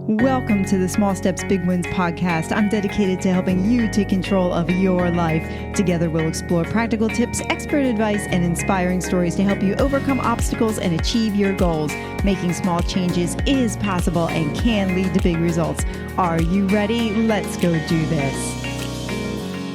Welcome to the Small Steps, Big Wins podcast. I'm dedicated to helping you take control of your life. Together, we'll explore practical tips, expert advice, and inspiring stories to help you overcome obstacles and achieve your goals. Making small changes is possible and can lead to big results. Are you ready? Let's go do this.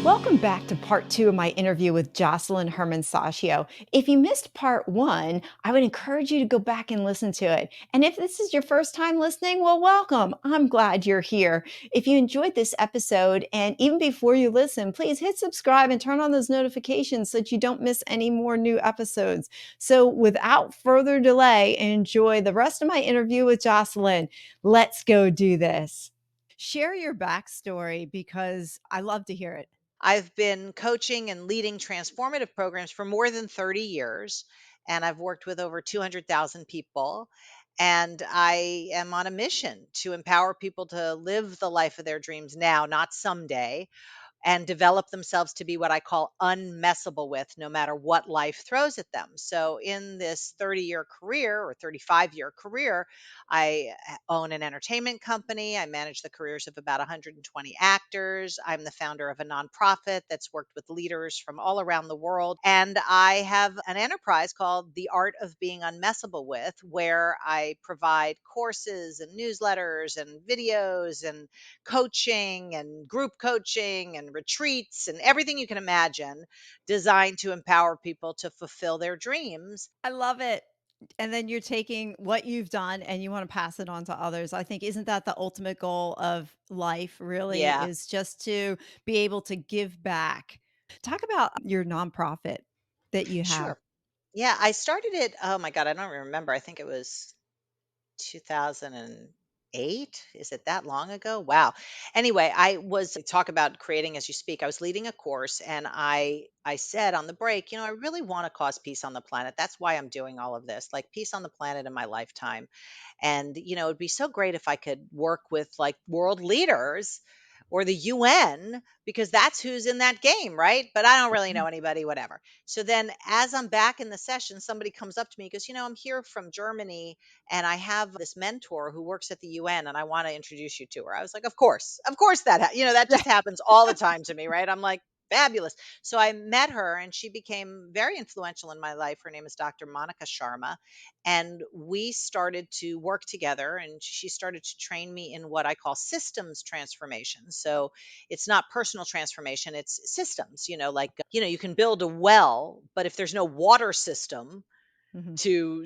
Welcome back to part 2 of my interview with Josselyne Herman-Saccio. If you missed part 1, I would encourage you to go back and listen to it. And if this is your first time listening, well, welcome. I'm glad you're here. If you enjoyed this episode, and even before you listen, please hit subscribe and turn on those notifications so that you don't miss any more new episodes. So without further delay, enjoy the rest of my interview with Josselyne. Let's go do this. Share your backstory because I love to hear it. I've been coaching and leading transformative programs for more than 30 years, and I've worked with over 200,000 people. And I am on a mission to empower people to live the life of their dreams now, not someday, and develop themselves to be what I call unmessable with, no matter what life throws at them. So, in this 30-year career or 35-year career, I own an entertainment company. I manage the careers of about 120 actors. I'm the founder of a nonprofit that's worked with leaders from all around the world. And I have an enterprise called The Art of Being Unmessable With, where I provide courses and newsletters and videos and coaching and group coaching and retreats and everything you can imagine, designed to empower people to fulfill their dreams. I love it. And then you're taking what you've done and you want to pass it on to others. I think, isn't that the ultimate goal of life, really, Yeah, is just to be able to give back. Talk about your nonprofit that you have. sure. Yeah, I started it. Oh my God, I don't remember. I think it was 2008. Is it that long ago? Wow. Anyway, I was talk about creating as you speak. I was leading a course and I said on the break, I really want to cause peace on the planet. That's why I'm doing all of this. Like peace on the planet in my lifetime. And it'd be so great if I could work with like world leaders or the UN because that's who's in that game, right? But I don't really know anybody, whatever. So then as I'm back in the session, somebody comes up to me and goes, I'm here from Germany and I have this mentor who works at the UN and I want to introduce you to her. I was like, of course that just happens all the time to me, right? I'm like, fabulous. So I met her and she became very influential in my life. Her name is Dr. Monica Sharma. And we started to work together and she started to train me in what I call systems transformation. So it's not personal transformation, it's systems, like, you can build a well, but if there's no water system, Mhm. to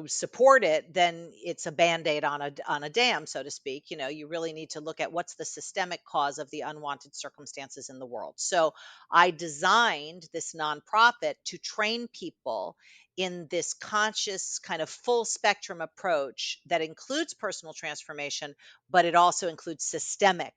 support it, then it's a band-aid on a dam, so to speak. You really need to look at what's the systemic cause of the unwanted circumstances in the world. So I designed this nonprofit to train people in this conscious kind of full spectrum approach that includes personal transformation, but it also includes systemic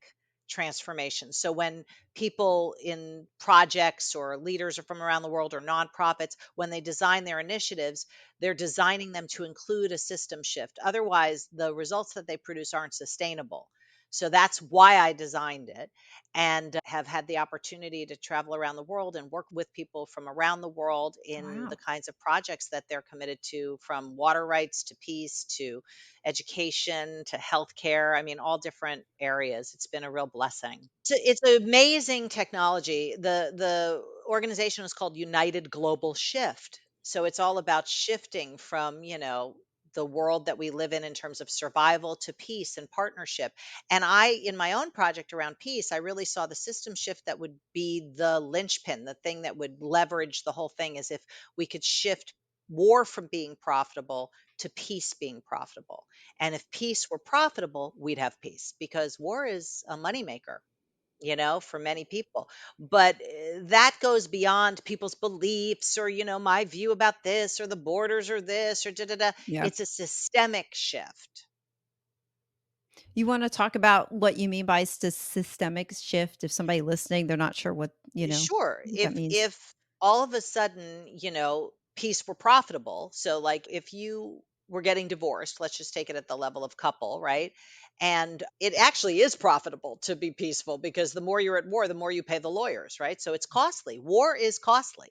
transformation. So when people in projects or leaders are from around the world or nonprofits, when they design their initiatives, they're designing them to include a system shift. Otherwise, the results that they produce aren't sustainable. So that's why I designed it and have had the opportunity to travel around the world and work with people from around the world in the Wow. kinds of projects that they're committed to, from water rights to peace to education to healthcare. I mean, all different areas. It's been a real blessing. It's amazing technology. The organization is called United Global Shift. So it's all about shifting from, the world that we live in terms of survival to peace and partnership. And in my own project around peace, I really saw the system shift that would be the linchpin, the thing that would leverage the whole thing, is if we could shift war from being profitable to peace being profitable. And if peace were profitable, we'd have peace because war is a moneymaker, for many people. But that goes beyond people's beliefs or, my view about this or the borders or this or da da da. Yeah. It's a systemic shift. You want to talk about what you mean by systemic shift? If somebody listening, they're not sure Sure. what that means. If all of a sudden, peace were profitable. So like if you were getting divorced, let's just take it at the level of couple, right? And it actually is profitable to be peaceful because the more you're at war, the more you pay the lawyers, right? So it's costly. War is costly.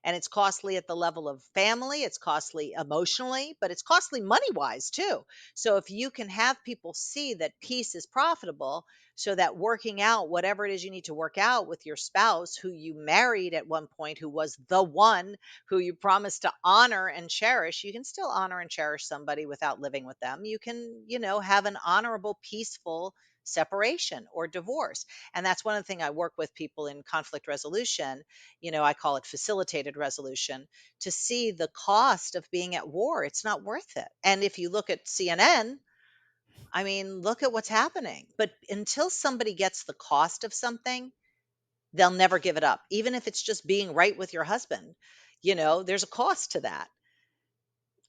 And it's costly at the level of family, it's costly emotionally, but it's costly money wise too. So if you can have people see that peace is profitable, so that working out whatever it is you need to work out with your spouse who you married at one point, who was the one who you promised to honor and cherish, you can still honor and cherish somebody without living with them. You can, have an honorable, peaceful separation or divorce. And that's one of the things I work with people in conflict resolution. I call it facilitated resolution, to see the cost of being at war. It's not worth it. And if you look at CNN, I mean, look at what's happening. But until somebody gets the cost of something, they'll never give it up. Even if it's just being right with your husband, there's a cost to that.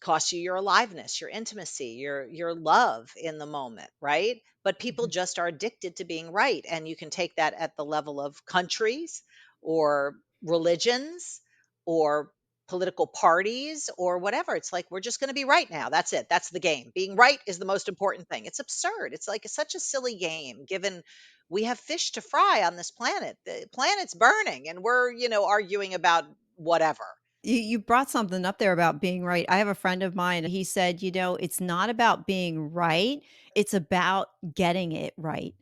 Costs you your aliveness, your intimacy, your love in the moment, right? But people Mhm. just are addicted to being right, and you can take that at the level of countries or religions or political parties or whatever. It's like we're just going to be right now. That's it. That's the game. Being right is the most important thing. It's absurd. It's like such a silly game given we have fish to fry on this planet. The planet's burning and we're, arguing about whatever. You brought something up there about being right. I have a friend of mine, he said, "It's not about being right, it's about getting it right.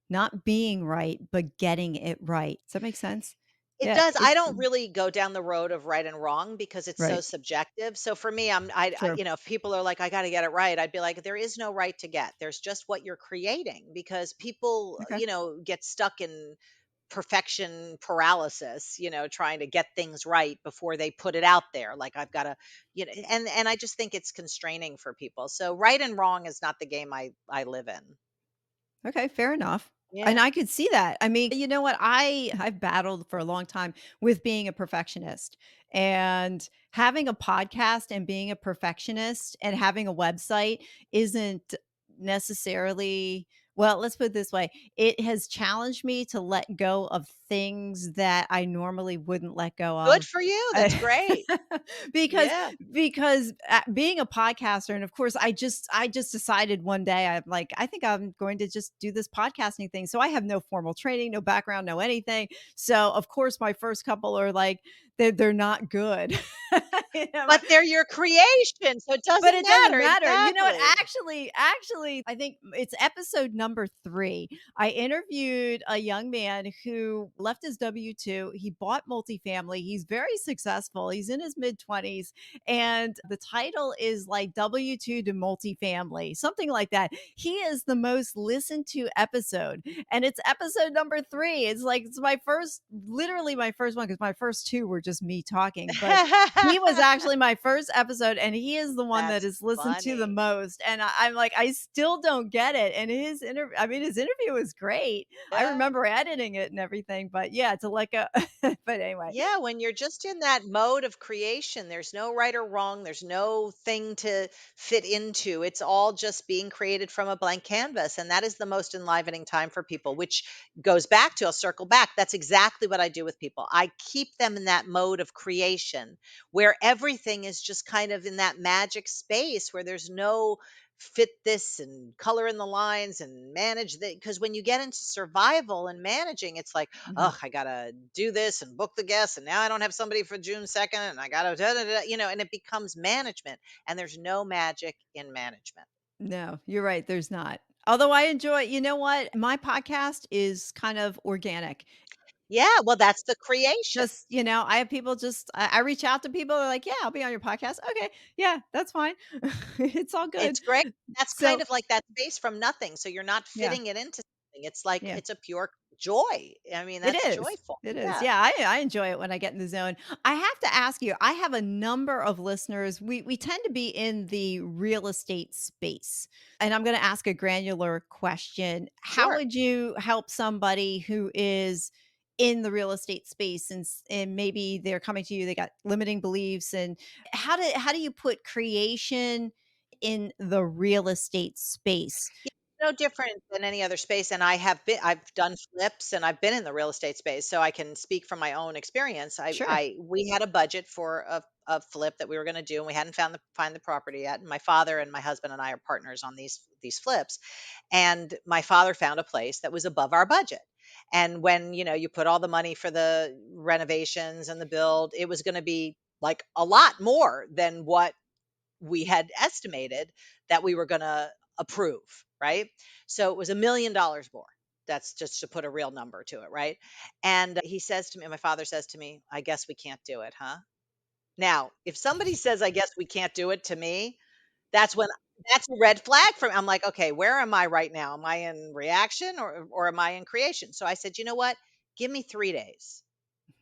Not being right, but getting it right." Does that make sense? It Yeah, does. I it's don't really go down the road of right and wrong because it's so right. subjective. So for me, Sure. if people are like, I got to get it right, I'd be like, there is no right to get. There's just what you're creating because people, Okay. get stuck in perfection paralysis, trying to get things right before they put it out there. Like I've got to, and I just think it's constraining for people. So right and wrong is not the game I live in. Okay, fair enough. Yeah. And I could see that. I mean, you know what? I've battled for a long time with being a perfectionist and having a podcast and being a perfectionist and having a website isn't necessarily, well, let's put it this way. It has challenged me to let go of things that I normally wouldn't let go Good of. for you. That's I- great. because Yeah. being a podcaster, and of course I just decided one day, I'm like, I think I'm going to just do this podcasting thing. So I have no formal training, no background, no anything. So of course my first couple are like, they're not good. You know, But they're your creation, so it but doesn't it doesn't matter. matter. You know what? Exactly. Actually, I think it's episode number 3. I interviewed a young man who left his W-2. He bought multifamily. He's very successful. He's in his mid-20s, and the title is like W-2 to multifamily, something like that. He is the most listened to episode, and it's episode number 3. It's like it's my first, literally my first one, because my first 2 were just me talking, but he was actually my first episode, and he is the one that That's is listened to the funny. most, and I'm like, I still don't get it, and his interview was great. I Yeah. remember editing it and everything, but yeah, to let go but anyway. Yeah, when you're just in that mode of creation, there's no right or wrong. There's no thing to fit into. It's all just being created from a blank canvas. And that is the most enlivening time for people, which goes back to, I'll circle back. That's exactly what I do with people. I keep them in that mode of creation where everything is just kind of in that magic space where there's no fit this and color in the lines and manage that. Because when you get into survival and managing, it's like, Mhm. oh, I gotta do this and book the guests, and now I don't have somebody for June 2nd, and I gotta, da, da, da, and it becomes management, and there's no magic in management. No, you're right, there's not. Although I enjoy, you know what? My podcast is kind of organic. Yeah, well, that's the creation. Just, I have people just I reach out to people, they're like, "Yeah, I'll be on your podcast." "Okay, yeah, that's fine." It's all good. It's great. That's kind So of like that space from nothing. So you're not yeah, fitting it into something. It's like yeah. it's a pure joy. I mean, It that's is. joyful. It is. Yeah, Yeah, I enjoy it when I get in the zone. I have to ask you, I have a number of listeners. We tend to be in the real estate space. And I'm going to ask a granular question. How sure. would you help somebody who is in the real estate space, and maybe they're coming to you, they got limiting beliefs, and how do you put creation in the real estate space? Yeah, no different than any other space, and I've done flips, and I've been in the real estate space, so I can speak from my own experience. Sure. We had a budget for a flip that we were gonna do, and we hadn't find the property yet, and my father and my husband and I are partners on these flips, and my father found a place that was above our budget, And when, you put all the money for the renovations and the build, it was going to be like a lot more than what we had estimated that we were going to approve, right? So it was $1 million more. That's just to put a real number to it, right? And he says to me, my father says to me, I guess we can't do it, huh? Now, if somebody says, I guess we can't do it to me, that's when that's a red flag for me. I'm like, okay, where am I right now? Am I in reaction or am I in creation? So I said, you know what? Give me 3 days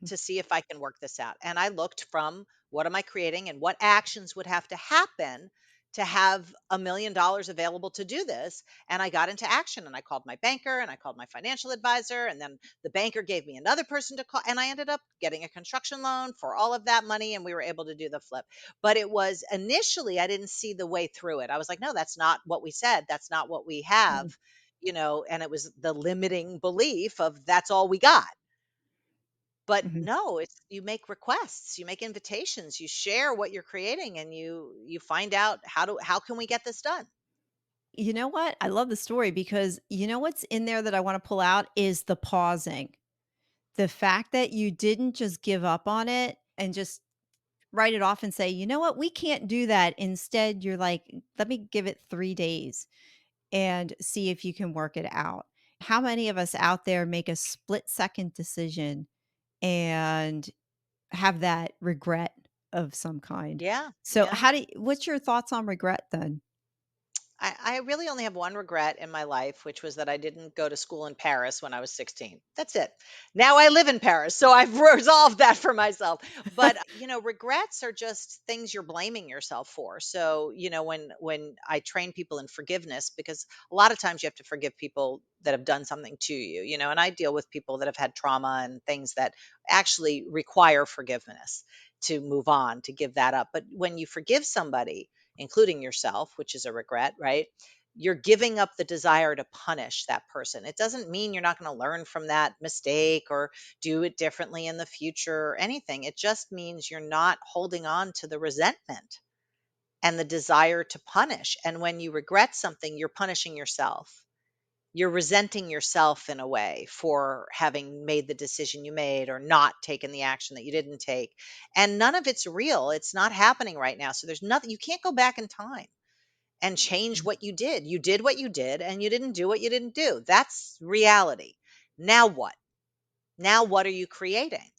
to see if I can work this out. And I looked from what am I creating and what actions would have to happen to have $1 million available to do this. And I got into action and I called my banker and I called my financial advisor. And then the banker gave me another person to call. And I ended up getting a construction loan for all of that money. And we were able to do the flip. But it was initially, I didn't see the way through it. I was like, no, that's not what we said. That's not what we have. And it was the limiting belief of that's all we got. But Mhm. no, it's you make requests, you make invitations, you share what you're creating and you find out how can we get this done? You know what? I love the story because you know what's in there that I wanna pull out is the pausing. The fact that you didn't just give up on it and just write it off and say, "You know what? We can't do that." Instead, you're like, "Let me give it 3 days and see if you can work it out." How many of us out there make a split-second decision and have that regret of some kind? Yeah, So, yeah. what's your thoughts on regret then? I really only have one regret in my life, which was that I didn't go to school in Paris when I was 16. That's it. Now I live in Paris, so I've resolved that for myself. But regrets are just things you're blaming yourself for. So when I train people in forgiveness, because a lot of times you have to forgive people that have done something to you, and I deal with people that have had trauma and things that actually require forgiveness to move on, to give that up. But when you forgive somebody, including yourself, which is a regret, right? You're giving up the desire to punish that person. It doesn't mean you're not going to learn from that mistake or do it differently in the future or anything. It just means you're not holding on to the resentment and the desire to punish. And when you regret something, you're punishing yourself. You're resenting yourself in a way for having made the decision you made or not taken the action that you didn't take. And none of it's real. It's not happening right now. So there's nothing, you can't go back in time and change what you did. You did what you did and you didn't do what you didn't do. That's reality. Now what? Now, what are you creating?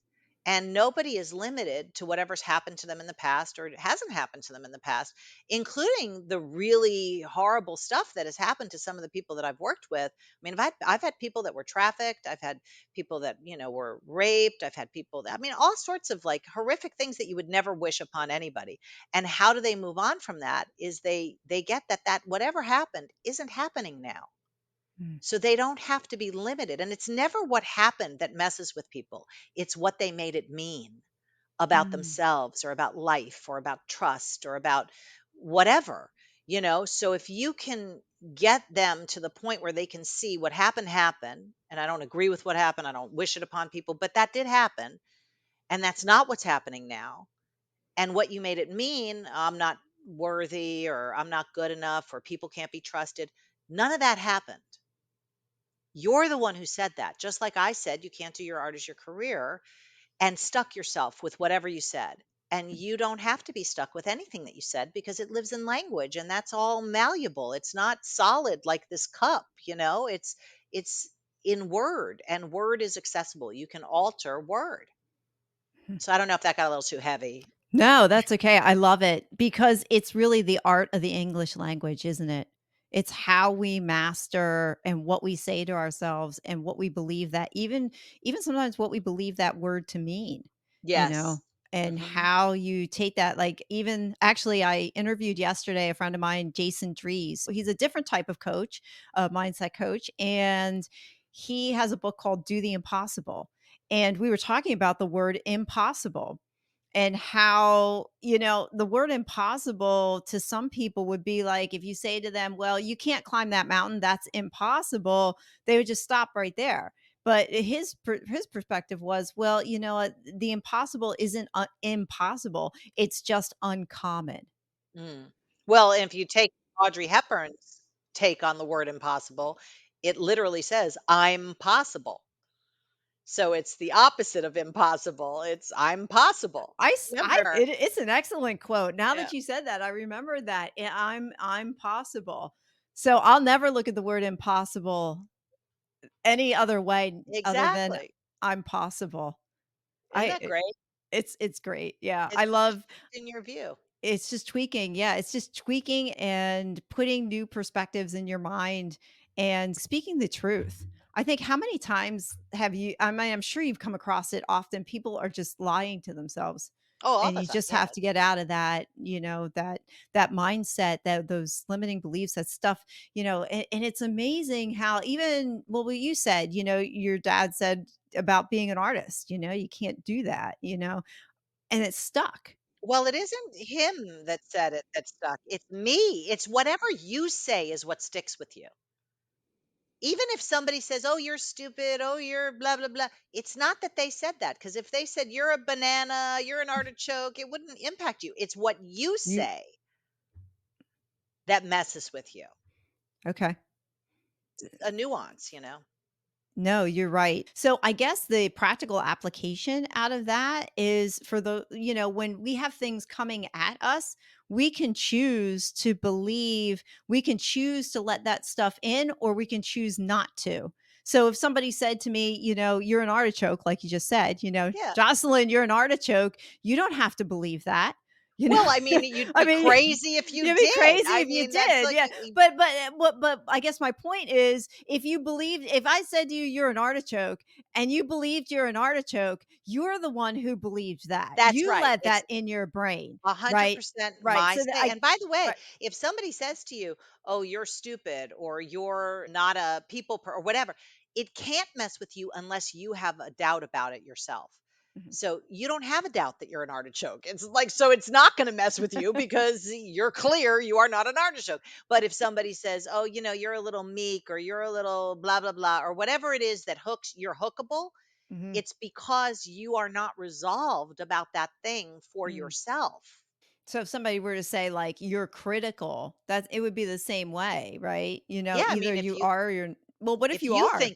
And nobody is limited to whatever's happened to them in the past or hasn't happened to them in the past, including the really horrible stuff that has happened to some of the people that I've worked with. I mean, I've had people that were trafficked. I've had people that, were raped. I've had people that, I mean, all sorts of like horrific things that you would never wish upon anybody. And how do they move on from that is they get that whatever happened isn't happening now, Mm, so they don't have to be limited. And it's never what happened that messes with people. It's what they made it mean about mm, themselves or about life or about trust or about whatever. So if you can get them to the point where they can see what happened, and I don't agree with what happened, I don't wish it upon people, but that did happen. And that's not what's happening now. And what you made it mean, I'm not worthy or I'm not good enough or people can't be trusted. None of that happened. You're the one who said that. Just like I said, you can't do your art as your career and stuck yourself with whatever you said. And you don't have to be stuck with anything that you said because it lives in language and that's all malleable. It's not solid like this cup. It's in word and word is accessible. You can alter word. mm. So I don't know if that got a little too heavy. No, that's okay. I love it because it's really the art of the English language, isn't it? It's how we master and what we say to ourselves and what we believe that even sometimes what we believe that word to mean, you know, Yes. and Mhm. how you take that like even actually I interviewed yesterday a friend of mine, Jason Drees. He's a different type of coach, a mindset coach, and he has a book called Do the Impossible. And we were talking about the word impossible and how, the word impossible to some people would be like if you say to them, "Well, you can't climb that mountain, that's impossible." They would just stop right there. But his perspective was, "Well, the impossible isn't impossible. It's just uncommon." Mm. Well, if you take Audrey Hepburn's take on the word impossible, it literally says, I'm possible. So it's the opposite of impossible. It's I'm possible. Remember? It's an excellent quote. Now Yeah, that you said that, I remember that. I'm possible. So I'll never look at the word impossible any other way other than exactly. I'm possible. Isn't that great? It's great. Yeah. I It's just love in your view. it's just tweaking. Yeah, it's just tweaking and putting new perspectives in your mind and speaking the truth. I think how many times have you I mean, I'm sure you've come across it often. People are just lying to themselves. Oh, all And the you time. just have Yeah. to get out of that, that mindset, that those limiting beliefs, that stuff, and it's amazing how even well, what you said, your dad said about being an artist, you can't do that, and it's stuck. Well, it isn't him that said it that stuck. It's me. It's whatever you say is what sticks with you. Even if somebody says, "Oh, you're stupid. Oh, you're blah blah blah." It's not that they said that because if they said you're a banana, you're an artichoke, it wouldn't impact you. It's what you You say that messes with you. okay. A nuance. No, you're right. So I guess the practical application out of that is for when we have things coming at us, we can choose to believe, we can choose to let that stuff in, or we can choose not to. So if somebody said to me, you're an artichoke, like you just said, Yeah. Jocelyn, you're an artichoke, you don't have to believe that. You know, Well, I mean, you'd I be mean, crazy if you you'd be did. crazy I if you mean, that's did. like Yeah. But I guess my point is if I said to you you're an artichoke and you believed you're an artichoke, you're the one who believed that. that's You right. let It's that in your brain, right? 100% Right. my So that say. I And by the way, right. if somebody says to you, "Oh, you're stupid," or "You're not a or whatever," it can't mess with you unless you have a doubt about it yourself. Mhm. So you don't have a doubt that you're an artichoke. It's like so it's not going to mess with you because you're clear you are not an artichoke. But if somebody says, "Oh, you're a little meek or you're a little blah blah blah," or whatever it is that hooks you're hookable, Mhm. it's because you are not resolved about that thing for Mm. yourself. So if somebody were to say like you're critical, that it would be the same way, right? Yeah, I Either mean, you are or you're well, what if if you you are?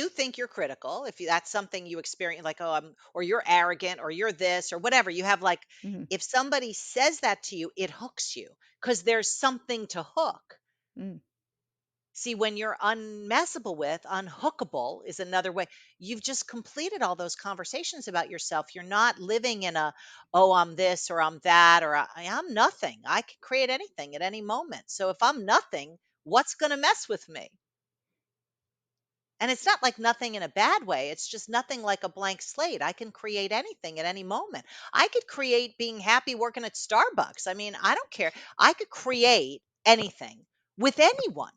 think you're critical, if that's something you experience, like, oh, or you're arrogant, or you're this, or whatever, you have like, Mhm. if somebody says that to you, it hooks you because there's something to hook. Mm. See, when you're unmessable with, unhookable is another way. You've just completed all those conversations about yourself. You're not living in a, oh, I'm this or I'm that or I'm nothing. I can create anything at any moment. So if I'm nothing, what's going to mess with me? And it's not like nothing in a bad way. It's just nothing like a blank slate. I can create anything at any moment. I could create being happy working at Starbucks. I mean, I don't care. I could create anything with anyone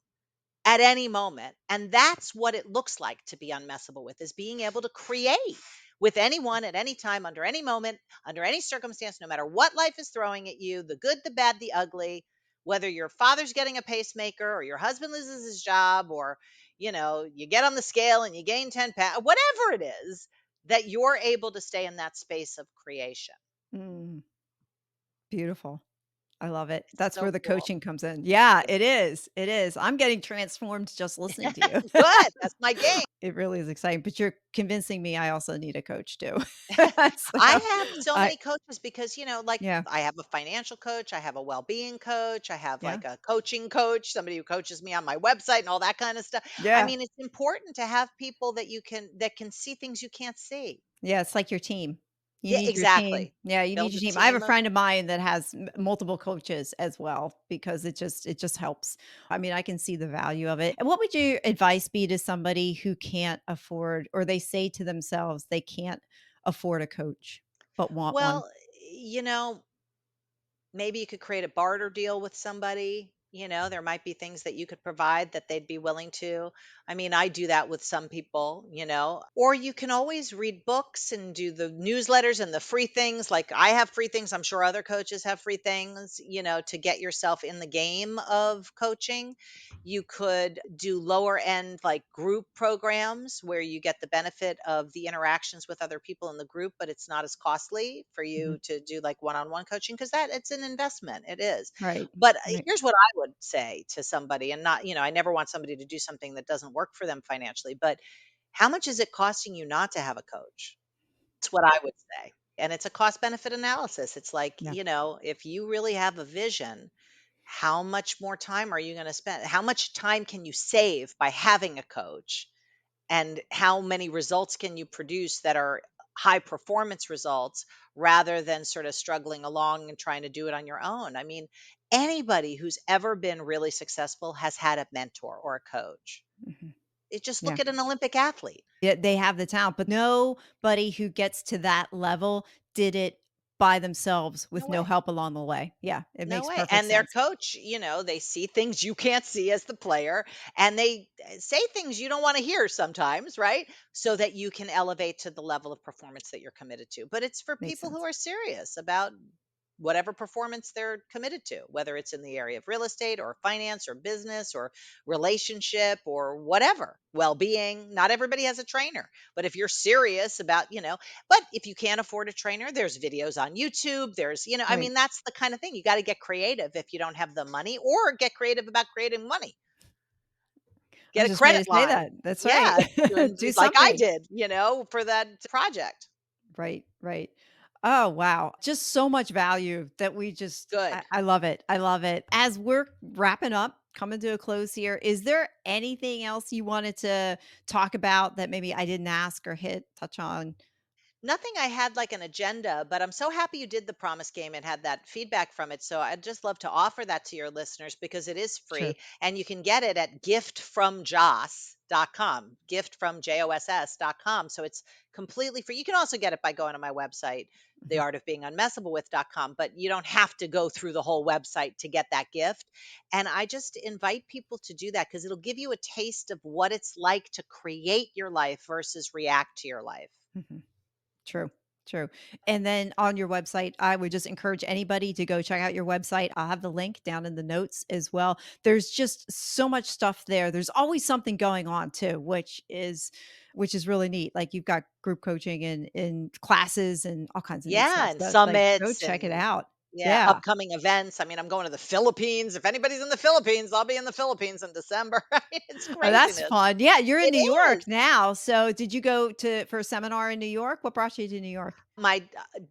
at any moment. And that's what it looks like to be unmessable with is being able to create with anyone at any time, under any moment, under any circumstance, no matter what life is throwing at you, the good, the bad, the ugly, whether your father's getting a pacemaker or your husband loses his job or, you get on the scale and you gain 10 pounds, whatever it is, that you're able to stay in that space of creation. Mm. Beautiful. I love it. That's So where the cool. coaching comes in. Yeah, It's it is. It is. I'm getting transformed just listening to you. good. That's my game. It really is exciting, but you're convincing me I also need a coach too. I So, have so I many coaches because, like yeah, I have a financial coach, I have a well-being coach, I have yeah, like a coaching coach, somebody who coaches me on my website and all that kind of stuff. I yeah, mean, it's important to have people that can see things you can't see. yeah, it's like your team. You Yeah, need your team. exactly. Yeah, you need Build your a team. I have a team of friend of mine that has multiple coaches as well because it just helps. I mean, I can see the value of it. And what would your advice be to somebody who can't afford or they say to themselves they can't afford a coach but want one? well, you know, maybe you could create a barter deal with somebody. There might be things that you could provide that they'd be willing to. I mean, I do that with some people. Or you can always read books and do the newsletters and the free things. Like I have free things. I'm sure other coaches have free things, to get yourself in the game of coaching. You could do lower end, like group programs where you get the benefit of the interactions with other people in the group, but it's not as costly for Mhm. you to do like one on one coaching because that it's an investment. It is. Right. But Right. here's what I would say to somebody, and not, I never want somebody to do something that doesn't work for them financially, but How much is it costing you not to have a coach? That's what I would say. And it's a cost benefit analysis. It's like, Yeah. if you really have a vision, how much more time are you going to spend? How much time can you save by having a coach? And how many results can you produce that are high performance results rather than sort of struggling along and trying to do it on your own? I mean, anybody who's ever been really successful has had a mentor or a coach. Mhm. It just Yeah. look at an Olympic athlete. Yeah, they have the talent, but nobody who gets to that level did it by themselves No with no way. help along the way. Yeah, it No makes way. perfect And their sense. coach, they see things you can't see as the player, and they say things you don't want to hear sometimes, right? So that you can elevate to the level of performance that you're committed to. But it's for Makes people who sense. are serious about whatever performance they're committed to, whether it's in the area of real estate or finance or business or relationship or whatever, well-being. Not everybody has a trainer, but if you're serious about, but if you can't afford a trainer, there's videos on YouTube. There's, I Right. mean, that's the kind of thing. You got to get creative if you don't have the money, or get creative about creating money. I Get was a just going credit to say line. that. That's right. Yeah, and Do like I something. did, for that project. Right, right. Oh, wow. Just so much value that we just Good. I love it. I love it. As we're wrapping up, coming to a close here, is there anything else you wanted to talk about that maybe I didn't ask or touch on? Nothing I had like an agenda, but I'm so happy you did the promise game and had that feedback from it. So I'd just love to offer that to your listeners because it is Sure. free and you can get it at giftfromjoss.com, giftfromjoss.com. So it's completely free. You can also get it by going to my website, Mhm. theartofbeingunmessablewith.com, but you don't have to go through the whole website to get that gift. And I just invite people to do that because it'll give you a taste of what it's like to create your life versus react to your life. Mhm. True, true. And then on your website, I would just encourage anybody to go check out your website. I'll have the link down in the notes as well. There's just so much stuff there. There's always something going on too, which is really neat. Like you've got group coaching and classes and all kinds of neat Yeah, stuff. and So it's like go summits check it and out. yeah, Yeah. upcoming events. I mean, I'm going to the Philippines. If anybody's in the Philippines, I'll be in the Philippines in December. I mean, it's Oh, that's craziness. fun. Yeah, you're in It New York is. now. So did you go to for a seminar in New York? What brought you to New York? My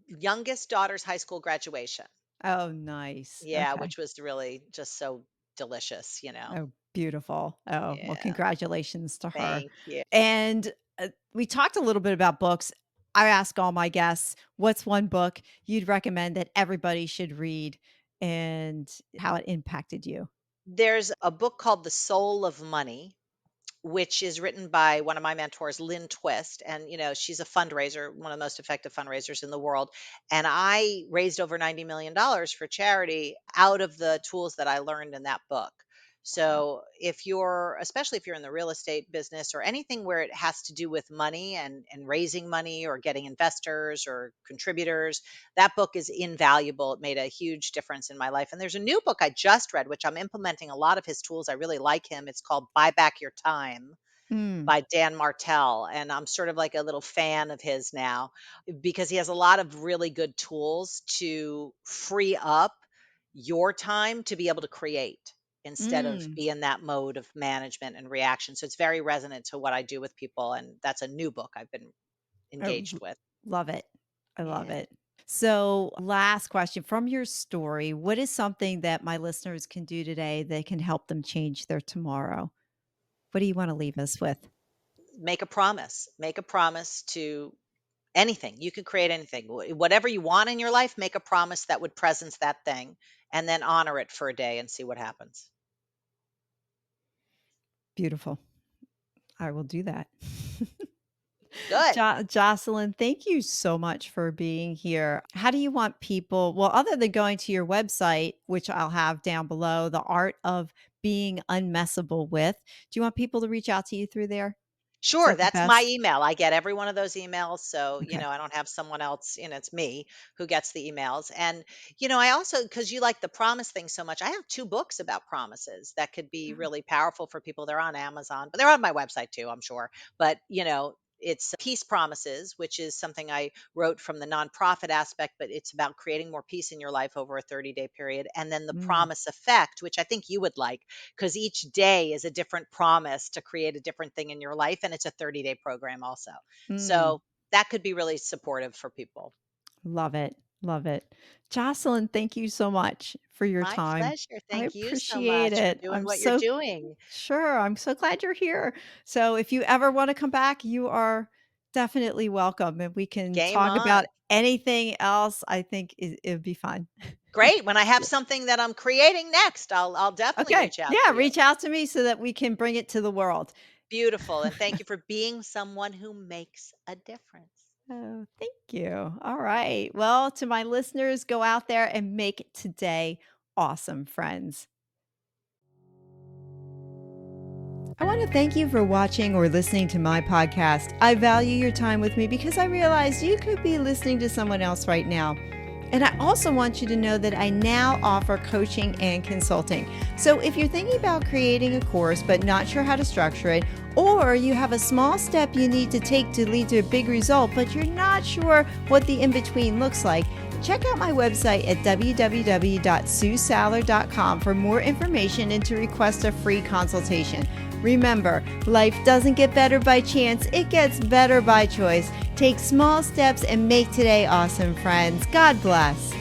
youngest daughter's high school graduation. Oh, nice. Yeah, Okay. which was really just so delicious. Oh, beautiful. Oh, well, Yeah, congratulations to her. thank you. And we talked a little bit about books. I ask all my guests, what's one book you'd recommend that everybody should read and how it impacted you? There's a book called The Soul of Money, which is written by one of my mentors, Lynn Twist. And, she's a fundraiser, one of the most effective fundraisers in the world. And I raised over $90 million for charity out of the tools that I learned in that book. Wow. So especially if you're in the real estate business or anything where it has to do with money and raising money or getting investors or contributors, that book is invaluable. It made a huge difference in my life. And there's a new book I just read, which I'm implementing a lot of his tools. I really like him. It's called Buy Back Your Time Mm, by Dan Martell. And I'm sort of like a little fan of his now because he has a lot of really good tools to free up your time to be able to create instead of mm. be in that mode of management and reaction. So it's very resonant to what I do with people. And that's a new book I've been Oh, engaged with. love it. I love Yeah. it. So, last question from your story, what is something that my listeners can do today that can help them change their tomorrow? What do you want to leave us with? Make a promise. Make a promise to anything. You can create anything. Whatever you want in your life, make a promise that would presence that thing and then honor it for a day and see what happens. Beautiful. I will do that. Good. Jocelyn, thank you so much for being here. How do you want people, well, other than going to your website, which I'll have down below, the art of being unmessable with, do you want people to reach out to you through there? Is Sure, that the that's my best? email. I get every one of those emails. So, Okay. I don't have someone else, it's me who gets the emails. And, I also, because you like the promise thing so much, I have two books about promises that could be Oh, really powerful for people. They're on Amazon, but they're on my website too, I'm sure. But, It's peace promises, which is something I wrote from the nonprofit aspect, but it's about creating more peace in your life over a 30-day period. And then the Mm, promise effect, which I think you would like, because each day is a different promise to create a different thing in your life. And it's a 30-day program also. mm. So that could be really supportive for people. Love it. Love it. Jocelyn, thank you so much for your My time. pleasure. I Thank you so appreciate much for it. doing what you're doing. I'm so glad you're here. So if you ever want to come back, you are definitely welcome and we can Game talk about on. anything else. I think it would be fun. Great. When I have something that I'm creating next, I'll definitely Okay. reach out Yeah, to you. reach out to me so that we can bring it to the world. Beautiful. And thank you for being someone who makes a difference. Oh, thank you. All right. Well, to my listeners, go out there and make today awesome, friends. I want to thank you for watching or listening to my podcast. I value your time with me because I realize you could be listening to someone else right now. And I also want you to know that I now offer coaching and consulting. So if you're thinking about creating a course but not sure how to structure it, or you have a small step you need to take to lead to a big result, but you're not sure what the in-between looks like, check out my website at www.suesaller.com for more information and to request a free consultation. Remember, life doesn't get better by chance, it gets better by choice. Take small steps and make today awesome, friends. God bless.